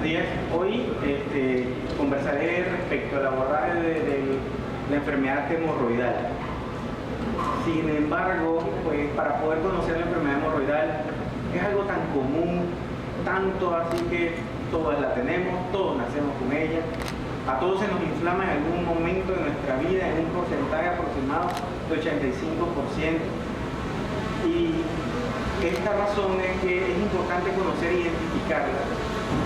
buenos días. Hoy conversaré respecto al abordaje de la enfermedad hemorroidal. Sin embargo, pues para poder conocer la enfermedad hemorroidal es algo tan común, tanto así que todas la tenemos, todos nacemos con ella. A todos se nos inflama en algún momento de nuestra vida en un porcentaje aproximado de 85%. Y esta razón es que es importante conocer e identificarla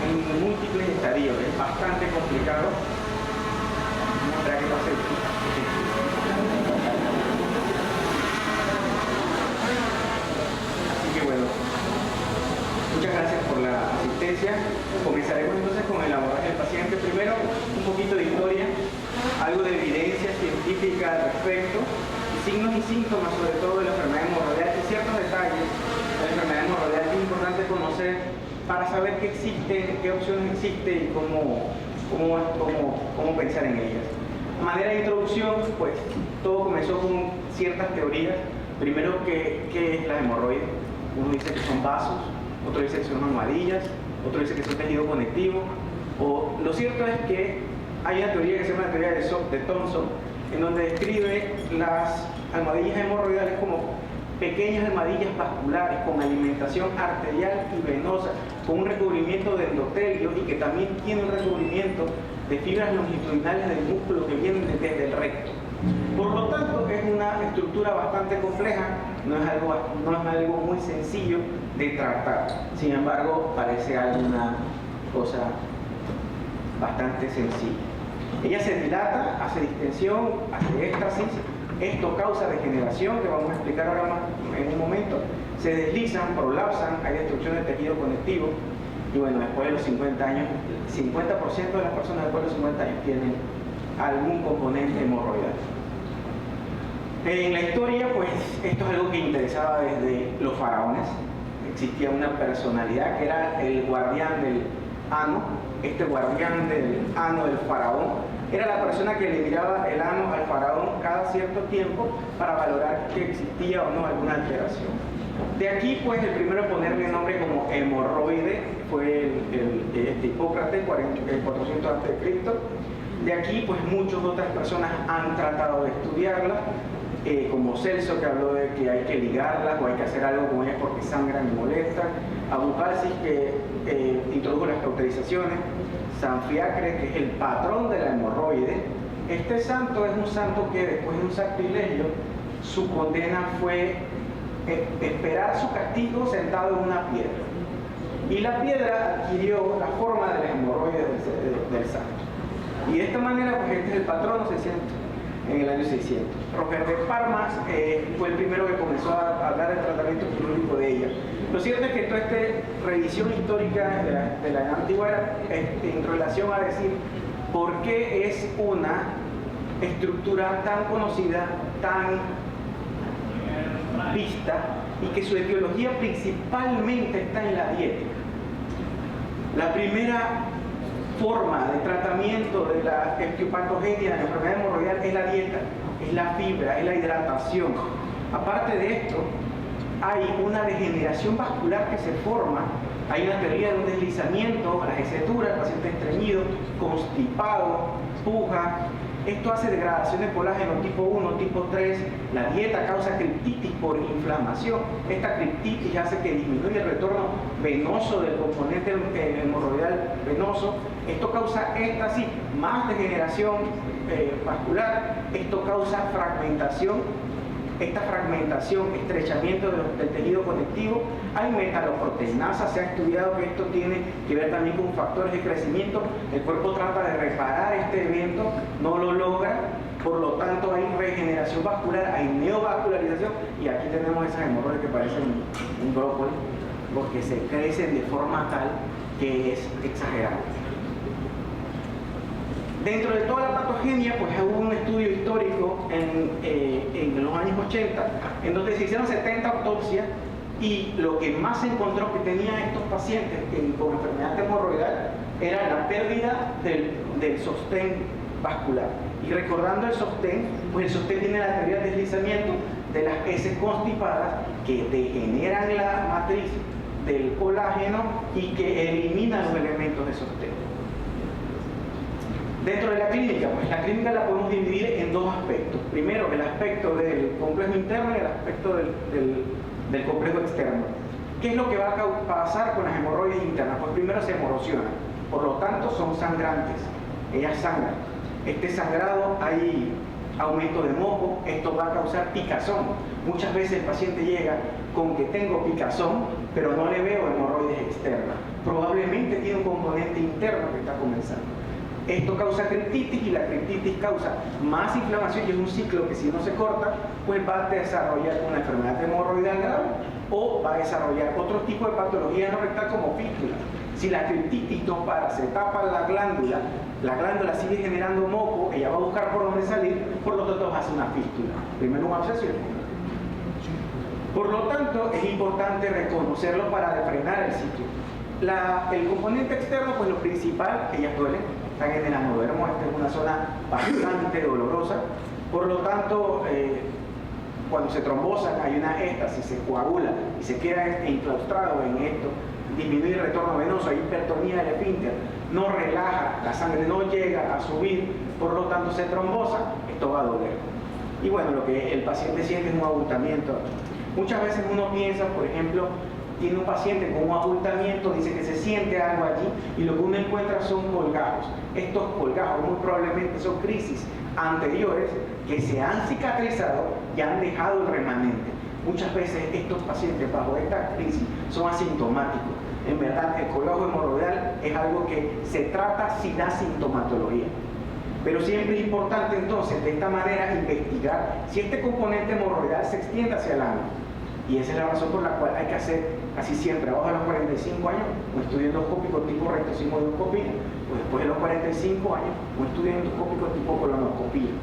en múltiples estadios. Es bastante complicado. Vamos a esperar que pase el tiempo. Así que bueno, muchas gracias por la asistencia. Comenzaremos entonces con el abordaje del paciente. Primero, un poquito de historia, algo de evidencia científica al respecto, signos y síntomas sobre todo de la enfermedad hemorroidal y ciertos detalles de la enfermedad hemorroidal que es importante conocer para saber qué existen, qué opciones existen y cómo pensar en ellas. A manera de introducción, pues todo comenzó con ciertas teorías. Primero, ¿qué es la hemorroide? Uno dice que son vasos, otro dice que son almohadillas, otro dice que son tejido conectivo. Lo cierto es que hay una teoría que se llama la teoría de Thomson, en donde describe las almohadillas hemorroidales como pequeñas almohadillas vasculares con alimentación arterial y venosa, con un recubrimiento de endotelio y que también tiene un recubrimiento de fibras longitudinales del músculo que vienen desde el recto. Por lo tanto, es una estructura bastante compleja, no es algo muy sencillo de tratar. Sin embargo, parece alguna cosa bastante sencilla. Ella se dilata, hace distensión, hace éxtasis. Esto causa degeneración, que vamos a explicar ahora más en un momento. Se deslizan, prolapsan, hay destrucción del tejido conectivo. Y bueno, después de los 50 años, 50% de las personas después de los 50 años tienen algún componente hemorroidal. En la historia, pues, esto es algo que interesaba desde los faraones. Existía una personalidad que era el guardián del ano. Este guardián del ano del faraón era la persona que le miraba el ano al faraón cada cierto tiempo para valorar que existía o no alguna alteración. De aquí, pues, el primero en ponerle nombre como hemorroide fue Hipócrates, 400 a.C. De aquí, pues, muchas otras personas han tratado de estudiarla, como Celso, que habló de que hay que ligarlas o hay que hacer algo con ellas porque sangran y molestan. Abucalcis, que introdujo las cauterizaciones. San Fiacre, que es el patrón de la hemorroide. Este santo es un santo que después de un sacrilegio, su condena fue esperar su castigo sentado en una piedra. Y la piedra adquirió la forma de la hemorroide del santo. Y de esta manera, pues este es el patrono, 600, en el año 600. Roger de Parma fue el primero que comenzó a hablar del tratamiento quirúrgico de ella. Lo cierto es que toda esta revisión histórica de la antigua era en relación a decir por qué es una estructura tan conocida, tan vista, y que su etiología principalmente está en la dieta. La primera forma de tratamiento de la etiopatogenia de la enfermedad hemorroidal es la dieta, es la fibra, es la hidratación. Aparte de esto, hay una degeneración vascular que se forma, hay una teoría de un deslizamiento, las heceturas, el paciente estreñido, constipado, puja. Esto hace degradación de colágeno tipo 1, tipo 3. La dieta causa criptitis por inflamación. Esta criptitis hace que disminuya el retorno venoso del componente hemorroidal venoso. Esto causa éxtasis, más degeneración vascular. Esto causa fragmentación. Esta fragmentación, estrechamiento del tejido conectivo. Hay metaloproteinasa, se ha estudiado que esto tiene que ver también con factores de crecimiento. El cuerpo trata de reparar este evento, no lo logra, por lo tanto hay regeneración vascular, hay neovascularización, y aquí tenemos esas hemorroides que parecen un brócoli, porque se crecen de forma tal que es exagerado. Dentro de toda la patogenia, pues hubo un estudio histórico en los años 80, en donde se hicieron 70 autopsias, y lo que más se encontró que tenían estos pacientes con enfermedad hemorroidal era la pérdida del sostén vascular. Y recordando el sostén, pues el sostén tiene la teoría del deslizamiento de las heces constipadas que degeneran la matriz del colágeno y que eliminan los elementos de sostén. Dentro de la clínica, pues la clínica la podemos dividir en dos aspectos. Primero, el aspecto del complejo interno y el aspecto del complejo externo. ¿Qué es lo que va a pasar con las hemorroides internas? Pues primero se erosionan, por lo tanto son sangrantes, ellas sangran. Este sangrado, hay aumento de moco, esto va a causar picazón. Muchas veces el paciente llega con que tengo picazón, pero no le veo hemorroides externas. Probablemente tiene un componente interno que está comenzando. Esto causa criptitis y la criptitis causa más inflamación y es un ciclo que si no se corta, pues va a desarrollar una enfermedad hemorroidal grave o va a desarrollar otro tipo de patología no rectal como fístula. Si la criptitis no para, se tapa la glándula sigue generando moco, ella va a buscar por dónde salir, por lo tanto hace una fístula. Primero un absceso. Por lo tanto, es importante reconocerlo para frenar el ciclo. El componente externo, pues lo principal, ellas duelen, están en el anodermo, esta es una zona bastante dolorosa. Por lo tanto, cuando se trombosan, hay una éstasis, se coagula y se queda enclaustrado en esto, disminuye el retorno venoso, hay hipertonía del esfínter, no relaja, la sangre no llega a subir, por lo tanto se trombosa, esto va a doler. Y bueno, lo que el paciente siente es un abultamiento. Muchas veces uno piensa, por ejemplo, tiene un paciente con un abultamiento, dice que se siente algo allí y lo que uno encuentra son colgajos. Estos colgajos muy probablemente son crisis anteriores que se han cicatrizado y han dejado el remanente. Muchas veces estos pacientes bajo esta crisis son asintomáticos. En verdad, el colgajo hemorroidal es algo que se trata sin asintomatología. Pero siempre es importante entonces de esta manera investigar si este componente hemorroidal se extiende hacia el ano. Y esa es la razón por la cual hay que hacer casi siempre abajo de los 45 años un estudio endoscópico tipo rectosigmoidoscopía, o después de los 45 años un estudio endoscópico tipo colonoscopía,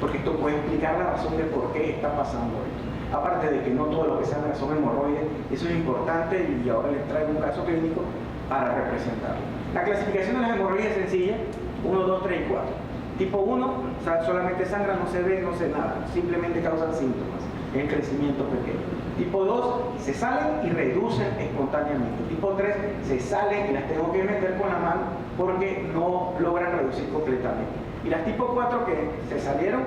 porque esto puede explicar la razón de por qué está pasando esto. Aparte de que no todo lo que sangra son hemorroides, eso es importante y ahora les traigo un caso clínico para representarlo. La clasificación de las hemorroides es sencilla, 1, 2, 3 y 4. Tipo 1, solamente sangra, no se ve, no se nada, simplemente causan síntomas, el crecimiento pequeño. Tipo 2, se salen y reducen espontáneamente. Tipo 3, se salen y las tengo que meter con la mano porque no logran reducir completamente. Y las tipo 4 que se salieron,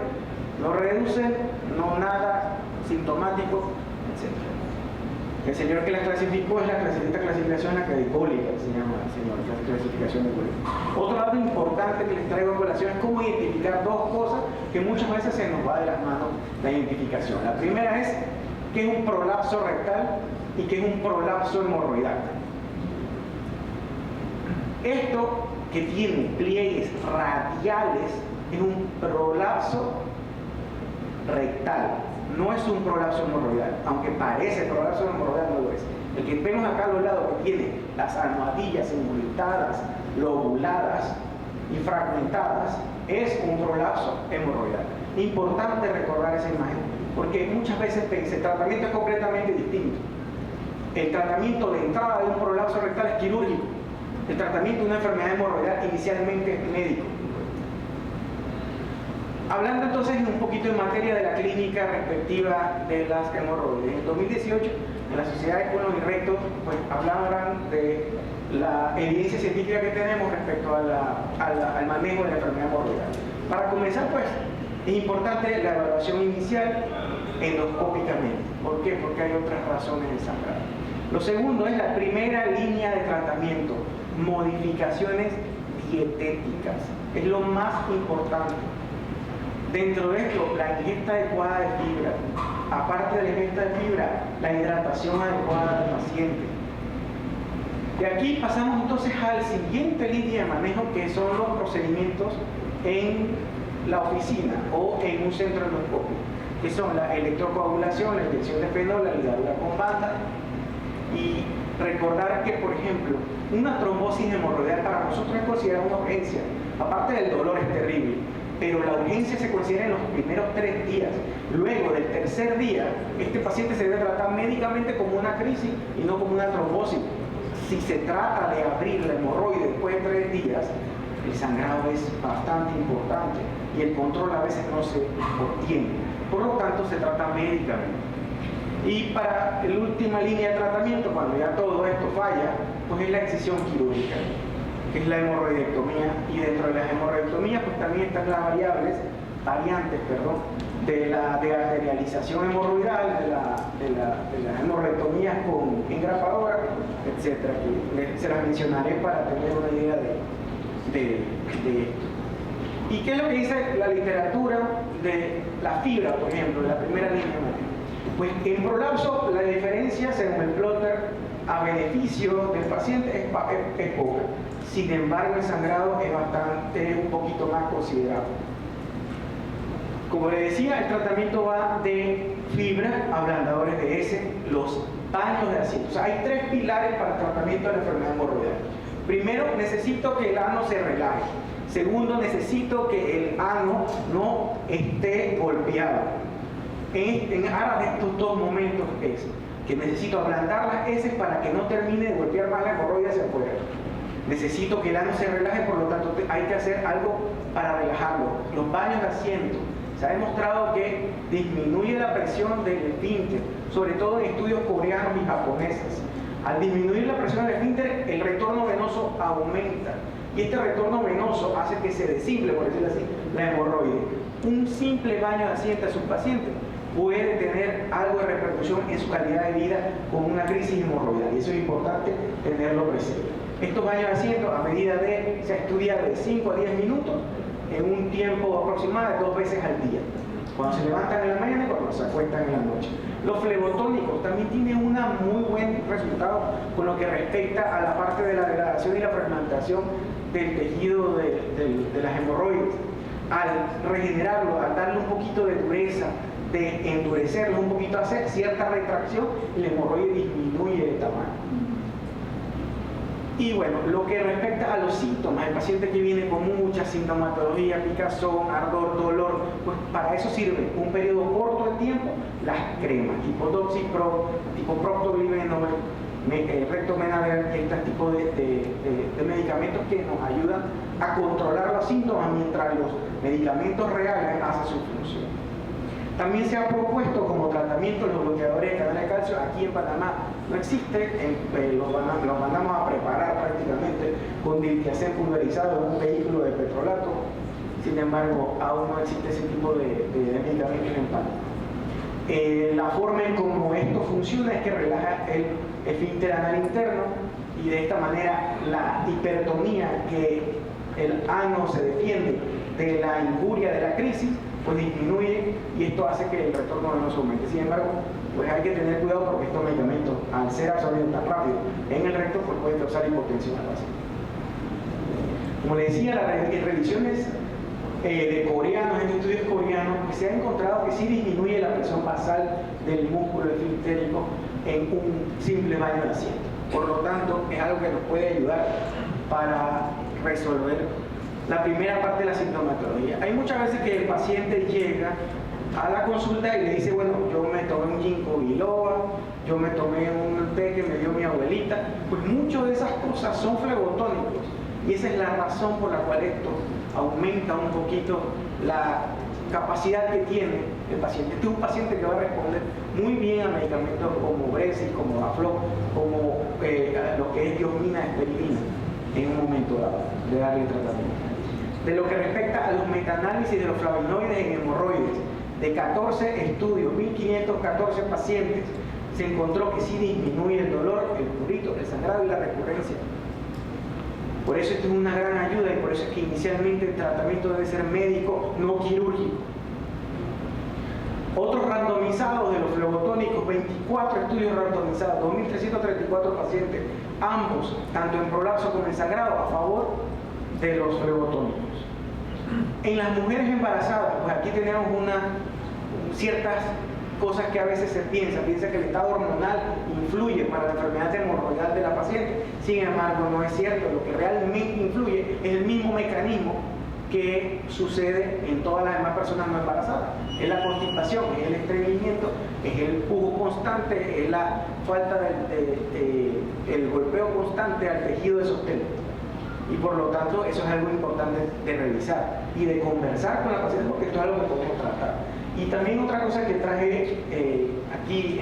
no reducen, no nada, sintomático, etc. El señor que las clasificó es esta clasificación la que Goliger se llama, señor, la clasificación de Goliger. Otro dato importante que les traigo a colación es cómo identificar dos cosas que muchas veces se nos va de las manos la identificación. La primera es qué es un prolapso rectal y qué es un prolapso hemorroidal. Esto que tiene pliegues radiales es un prolapso rectal, no es un prolapso hemorroidal, aunque parece prolapso hemorroidal, no lo es. El que vemos acá a los lados que tiene las almohadillas enguritadas, lobuladas y fragmentadas es un prolapso hemorroidal. Importante recordar esa imagen porque muchas veces el tratamiento es completamente distinto. El tratamiento de entrada de un prolapso rectal es quirúrgico. El tratamiento de una enfermedad hemorroidal inicialmente es médico. Hablando entonces un poquito en materia de la clínica respectiva de las hemorroides. En 2018, en la Sociedad de Colon y Recto, pues hablaban de la evidencia científica que tenemos respecto al manejo de la enfermedad hemorroidal. Para comenzar, pues, es importante la evaluación inicial endoscópicamente. ¿Por qué? Porque hay otras razones de sangrar. Lo segundo es la primera línea de tratamiento, modificaciones dietéticas. Es lo más importante. Dentro de esto, la ingesta adecuada de fibra. Aparte de la ingesta de fibra, la hidratación adecuada del paciente. De aquí pasamos entonces al siguiente línea de manejo, que son los procedimientos en la oficina o en un centro endoscópico, que son la electrocoagulación, la inyección de fenol, la ligadura con banda. Y recordar que, por ejemplo, una trombosis hemorroidal para nosotros es considerada una urgencia. Aparte del dolor es terrible, pero la urgencia se considera en los primeros 3 días. Luego del tercer día, este paciente se debe tratar médicamente como una crisis y no como una trombosis. Si se trata de abrir la hemorroide después de 3 días, el sangrado es bastante importante y el control a veces no se obtiene. Por lo tanto, se trata médicamente. Y para la última línea de tratamiento, cuando ya todo esto falla, pues es la excisión quirúrgica. que es la hemorroidectomía, y dentro de las hemorroidectomías pues también están las variantes de la arterialización hemorroidal, de las hemorroidectomías con engrapadora, etcétera, que se las mencionaré para tener una idea de esto. ¿Y qué es lo que dice la literatura de la fibra, por ejemplo, de la primera línea? Pues en prolapso la diferencia, según el plotter, a beneficio del paciente es poca. Sin embargo, el sangrado es un poquito más considerable. Como le decía, el tratamiento va de fibra, ablandadores de heces, los baños de asiento. O sea, hay 3 pilares para el tratamiento de la enfermedad hemorroidal. Primero, necesito que el ano se relaje. Segundo, necesito que el ano no esté golpeado. En aras de estos 2 momentos es que necesito ablandar las heces para que no termine de golpear más la hemorroide hacia afuera. Necesito que el ano se relaje, por lo tanto hay que hacer algo para relajarlo. Los baños de asiento. Se ha demostrado que disminuye la presión del esfínter, sobre todo en estudios coreanos y japoneses. Al disminuir la presión del esfínter, el retorno venoso aumenta. Y este retorno venoso hace que se desinfle, por decirlo así, la hemorroide. Un simple baño de asiento a sus pacientes puede tener algo de repercusión en su calidad de vida con una crisis hemorroidal. Y eso es importante tenerlo presente. Estos baños de asiento, a medida se ha estudiado de 5 a 10 minutos, en un tiempo aproximado de 2 veces al día. Cuando se levantan en la mañana y cuando se acuestan en la noche. Los flebotónicos también tienen un muy buen resultado con lo que respecta a la parte de la degradación y la fragmentación del tejido de las hemorroides. Al regenerarlo, al darle un poquito de dureza, de endurecerlo un poquito, hacer cierta retracción, el hemorroide disminuye de tamaño. Y bueno, lo que respecta a los síntomas, el paciente que viene con mucha sintomatología, picazón, ardor, dolor, pues para eso sirve un periodo corto de tiempo, las cremas, tipo Doxyprop, tipo Procto-Glibenolol, Rectomenadel, este tipo de medicamentos que nos ayudan a controlar los síntomas mientras los medicamentos reales hacen su función. También se ha propuesto como tratamiento los bloqueadores de canal de calcio. Aquí en Panamá no existe, los mandamos a preparar prácticamente con diltiazem pulverizado en un vehículo de petrolato. Sin embargo, aún no existe ese tipo de medicamentos en Panamá. La forma en cómo esto funciona es que relaja el esfínter anal interno y de esta manera la hipertonía, que el ano se defiende de la injuria de la crisis, pues disminuye, y esto hace que el retorno venoso aumente. Sin embargo, pues hay que tener cuidado porque estos medicamentos, al ser absorbidos tan rápido en el recto, pues pueden causar hipotensión al paciente. Como le decía, en revisiones de coreanos, en estudios coreanos, pues se ha encontrado que sí disminuye la presión basal del músculo esfintérico en un simple baño de asiento. Por lo tanto, es algo que nos puede ayudar para resolver la primera parte de la sintomatología. Hay muchas veces que el paciente llega a la consulta y le dice, bueno, yo me tomé un ginkgo biloba, yo me tomé un té que me dio mi abuelita. Pues muchas de esas cosas son flebotónicos, y esa es la razón por la cual esto aumenta un poquito la capacidad que tiene el paciente. Este es un paciente que va a responder muy bien a medicamentos como Bresil, como Dafloc, como lo que es diosmina, esperidina, en un momento dado de darle tratamiento. De lo que respecta a los metaanálisis de los flavonoides en hemorroides, de 14 estudios, 1514 pacientes, se encontró que sí disminuye el dolor, el prurito, el sangrado y la recurrencia. Por eso esto es una gran ayuda, y por eso es que inicialmente el tratamiento debe ser médico, no quirúrgico. Otros randomizados de los flebotónicos, 24 estudios randomizados, 2.334 pacientes, ambos, tanto en prolapso como en sangrado, a favor de los flebotónicos. En las mujeres embarazadas, pues aquí tenemos ciertas cosas que a veces se piensa que el estado hormonal influye para la enfermedad hemorroidal de la paciente. Sin embargo, no es cierto. Lo que realmente influye es el mismo mecanismo que sucede en todas las demás personas no embarazadas. Es la constipación, es el estreñimiento, es el pujo constante, es la falta el golpeo constante al tejido de sostén. Y por lo tanto, eso es algo importante de revisar y de conversar con la paciente, porque esto es algo que podemos tratar. Y también otra cosa que traje aquí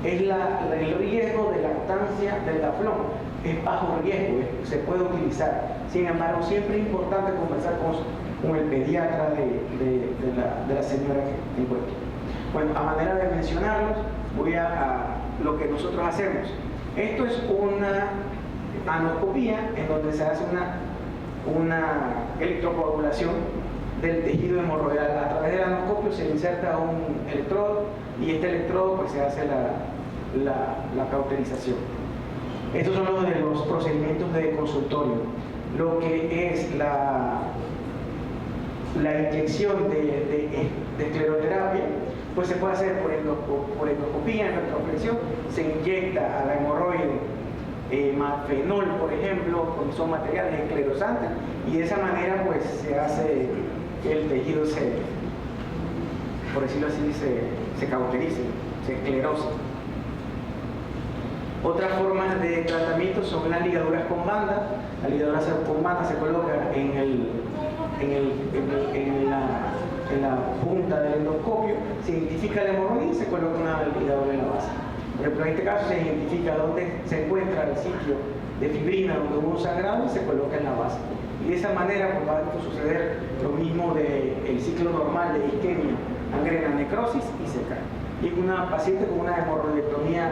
es el riesgo de lactancia del Dafloc. es bajo riesgo, se puede utilizar. Sin embargo, siempre es importante conversar con el pediatra de la señora que encuentra. Bueno, a manera de mencionarlos, voy a lo que nosotros hacemos. Esto es una anoscopía en donde se hace una electrocoagulación del tejido hemorroidal. A través del anoscopio se inserta un electrodo y este electrodo pues se hace la cauterización. Estos son los de los procedimientos de consultorio. Lo que es la inyección de escleroterapia, pues se puede hacer por endoscopía, en retroflexión, se inyecta a la hemorroide mafenol, por ejemplo, son materiales esclerosantes, y de esa manera pues se hace que el tejido por decirlo así, se cauterice, se esclerose. Otras formas de tratamiento son las ligaduras con banda. La ligadura con banda se coloca en la punta del endoscopio, se identifica el hemorroide y se coloca una ligadura en la base. Por ejemplo, en este caso se identifica dónde se encuentra el sitio de fibrina donde hubo un sangrado y se coloca en la base. Y de esa manera pues, va a suceder lo mismo del ciclo normal de isquemia, gangrena, necrosis y se cae. Y una paciente con una hemorroidectomía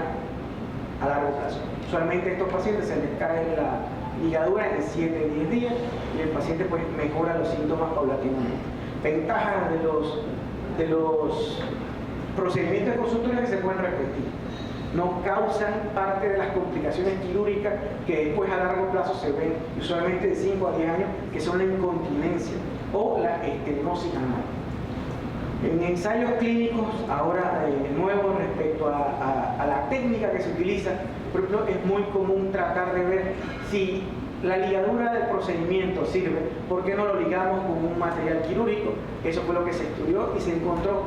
a largo plazo. Usualmente a estos pacientes se les cae la ligadura en 7-10 días y el paciente pues mejora los síntomas paulatinamente. Ventajas de los procedimientos de consultorio que se pueden repetir. No causan parte de las complicaciones quirúrgicas que después a largo plazo se ven, usualmente de 5 a 10 años, que son la incontinencia o la estenosis anal. En ensayos clínicos, ahora nuevos respecto a la técnica que se utiliza, por ejemplo, es muy común tratar de ver si la ligadura del procedimiento sirve, ¿por qué no lo ligamos con un material quirúrgico? Eso fue lo que se estudió y se encontró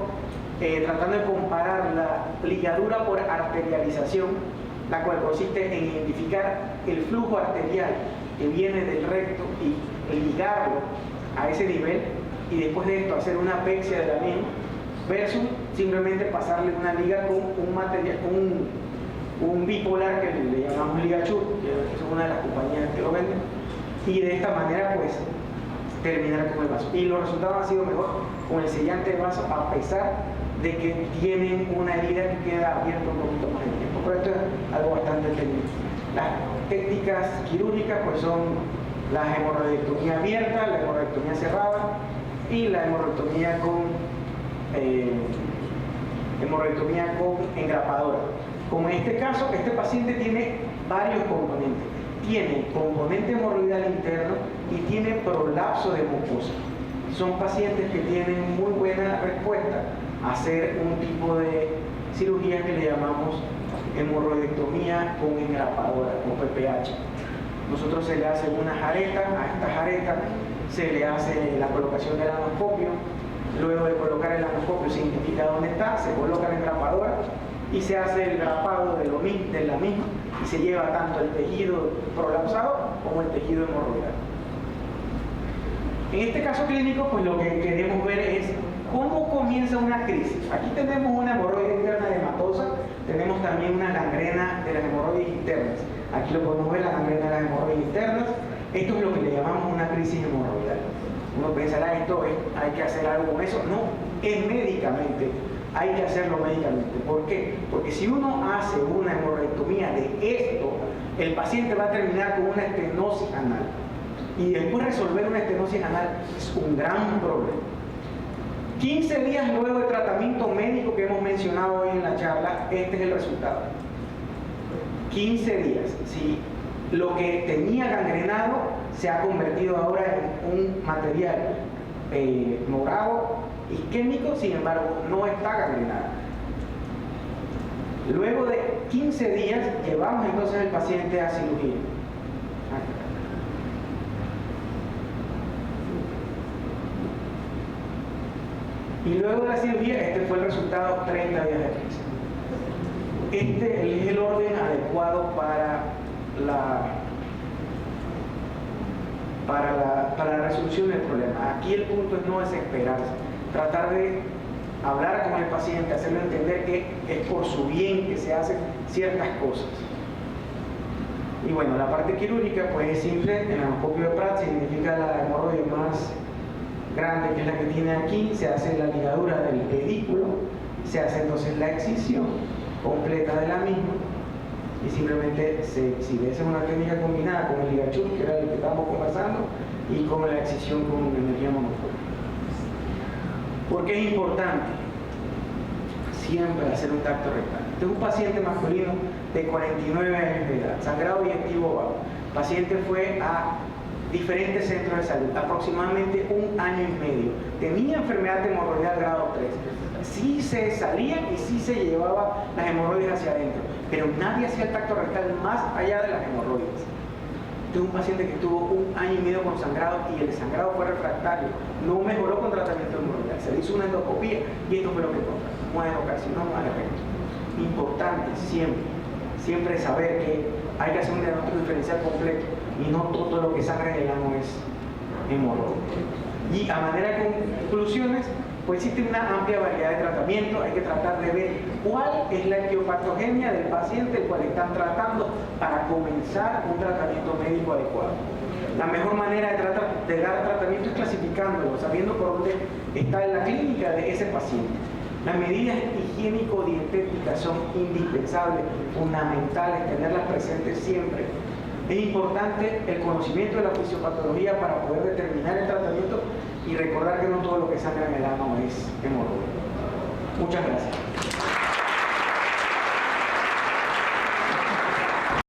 tratando de comparar la ligadura por arterialización, la cual consiste en identificar el flujo arterial que viene del recto y ligarlo a ese nivel y después de esto hacer una apexia de la misma versus simplemente pasarle una liga con un material, un bipolar que le llamamos ligachur, que es una de las compañías que lo venden, y de esta manera pues terminar con el vaso. Y los resultados han sido mejor con el sellante de vaso, a pesar de que tienen una herida que queda abierta un poquito más de tiempo. Pero esto es algo bastante técnico. Las técnicas quirúrgicas pues son la hemorroidectomía abierta, la hemorroidectomía cerrada y la hemorroidectomía con engrapadora. Como en este caso, este paciente tiene varios componentes. Tiene componente hemorroidal interno y tiene prolapso de mucosa. Son pacientes que tienen muy buena respuesta a hacer un tipo de cirugía que le llamamos hemorroidectomía con engrapadora, con PPH. Nosotros se le hace una jareta, a esta jareta se le hace la colocación del anoscopio. Luego de colocar el anoscopio se identifica dónde está, se coloca la engrapadora y se hace el grapado de la misma y se lleva tanto el tejido prolapsado como el tejido hemorroidal. En este caso clínico, pues lo que queremos ver es cómo comienza una crisis. Aquí tenemos una hemorroide interna hematosa, tenemos también una gangrena de las hemorroides internas. Aquí lo podemos ver, la gangrena de las hemorroides internas. Esto es lo que le llamamos una crisis hemorroidal. Uno pensará, hay que hacer algo con eso. No, es médicamente, hay que hacerlo médicamente. ¿Por qué? Porque si uno hace una hemorroidectomía de esto, el paciente va a terminar con una estenosis anal. Y después resolver una estenosis anal es un gran problema. 15 días luego del tratamiento médico que hemos mencionado hoy en la charla, este es el resultado. 15 días. Si lo que tenía gangrenado se ha convertido ahora en un material morado, isquémico, sin embargo no está gangrenado. Luego de 15 días llevamos entonces al paciente a cirugía. Y luego de la cirugía, este fue el resultado 30 días después. Este es el orden adecuado para la resolución del problema. Aquí el punto es no desesperarse, tratar de hablar con el paciente, hacerle entender que es por su bien que se hacen ciertas cosas. Y bueno, la parte quirúrgica pues es simple. En la endoscopio de Pratt se identifica la hemorroide más grande, que es la que tiene aquí, se hace la ligadura del pedículo, se hace entonces la excisión completa de la misma y simplemente se exhibe. Esa es una técnica combinada con el ligachur, que era el que estábamos conversando, y con la excisión con energía monofónica. ¿Por qué es importante siempre hacer un tacto rectal? Este es un paciente masculino de 49 años de edad, sangrado digestivo bajo. El paciente fue a diferentes centros de salud, aproximadamente 1 año y medio. Tenía enfermedad hemorroidal grado 3. Sí se salían y sí se llevaba las hemorroides hacia adentro, pero nadie hacía el tacto rectal más allá de las hemorroides. Este es un paciente que tuvo 1 año y medio con sangrado y el sangrado fue refractario. No mejoró con tratamiento hemorroidal. Se le hizo una endoscopía y esto fue lo que encontró. Muedocarcinoma de recto. Importante siempre saber que hay que hacer un diagnóstico diferencial completo y no todo lo que sangra en el ano es hemorroide. Y a manera de conclusiones, pues existe una amplia variedad de tratamientos. Hay que tratar de ver cuál es la etiopatogenia del paciente el cual están tratando para comenzar un tratamiento médico adecuado. La mejor manera de dar tratamiento es clasificándolo, sabiendo por dónde está en la clínica de ese paciente. Las medidas higiénico-dietéticas son indispensables, fundamentales, tenerlas presentes siempre. Es importante el conocimiento de la fisiopatología para poder determinar el tratamiento y recordar que no todo lo que sangra en el ano es hemorroide. Muchas gracias.